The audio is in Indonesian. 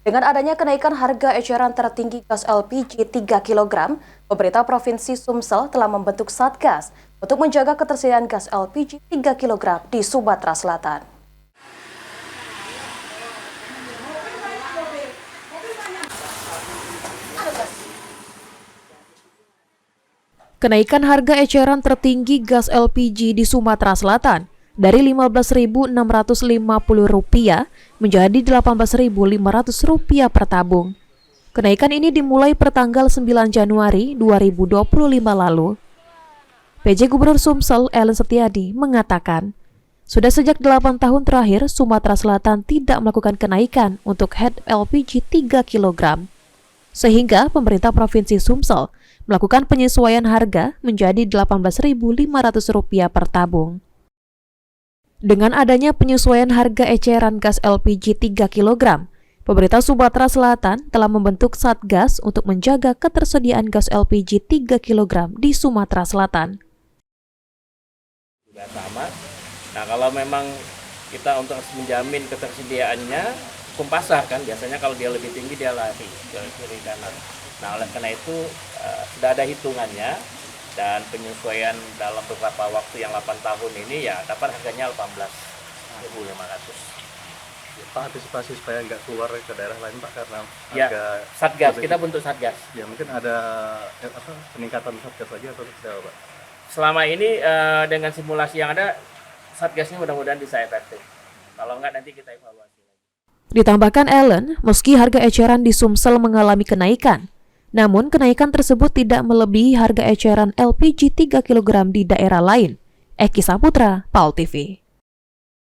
Dengan adanya kenaikan harga eceran tertinggi gas LPG 3 kg, pemerintah Provinsi Sumsel telah membentuk Satgas untuk menjaga ketersediaan gas LPG 3 kg di Sumatera Selatan. Kenaikan harga eceran tertinggi gas LPG di Sumatera Selatan dari Rp15.650 menjadi Rp18.500 per tabung. Kenaikan ini dimulai pertanggal 9 Januari 2025 lalu. PJ Gubernur Sumsel Ellen Setiadi mengatakan, sudah sejak 8 tahun terakhir Sumatera Selatan tidak melakukan kenaikan untuk head LPG 3 kg. Sehingga pemerintah Provinsi Sumsel melakukan penyesuaian harga menjadi Rp18.500 per tabung. Dengan adanya penyesuaian harga eceran gas LPG 3 kg, pemerintah Sumatera Selatan telah membentuk Satgas untuk menjaga ketersediaan gas LPG 3 kg di Sumatera Selatan. Juga sama. Nah, kalau memang kita untuk menjamin ketersediaannya, hukum pasar kan, biasanya kalau dia lebih tinggi dia lari ke kiri kanan. Nah, oleh karena itu sudah ada hitungannya dan penyesuaian dalam beberapa waktu yang 8 tahun ini ya dapat harganya Rp18.500. Pak, antisipasi supaya nggak keluar ke daerah lain Pak karena ya, harga Satgas, kita bentuk Satgas. Ya mungkin ada peningkatan Satgas lagi atau tidak Pak? Selama ini dengan simulasi yang ada, Satgasnya mudah-mudahan bisa efektif. Kalau nggak nanti kita evaluasi lagi. Ditambahkan Ellen, meski harga eceran di Sumsel mengalami kenaikan, namun kenaikan tersebut tidak melebihi harga eceran LPG 3 kg di daerah lain. Eki Saputra, PAL TV.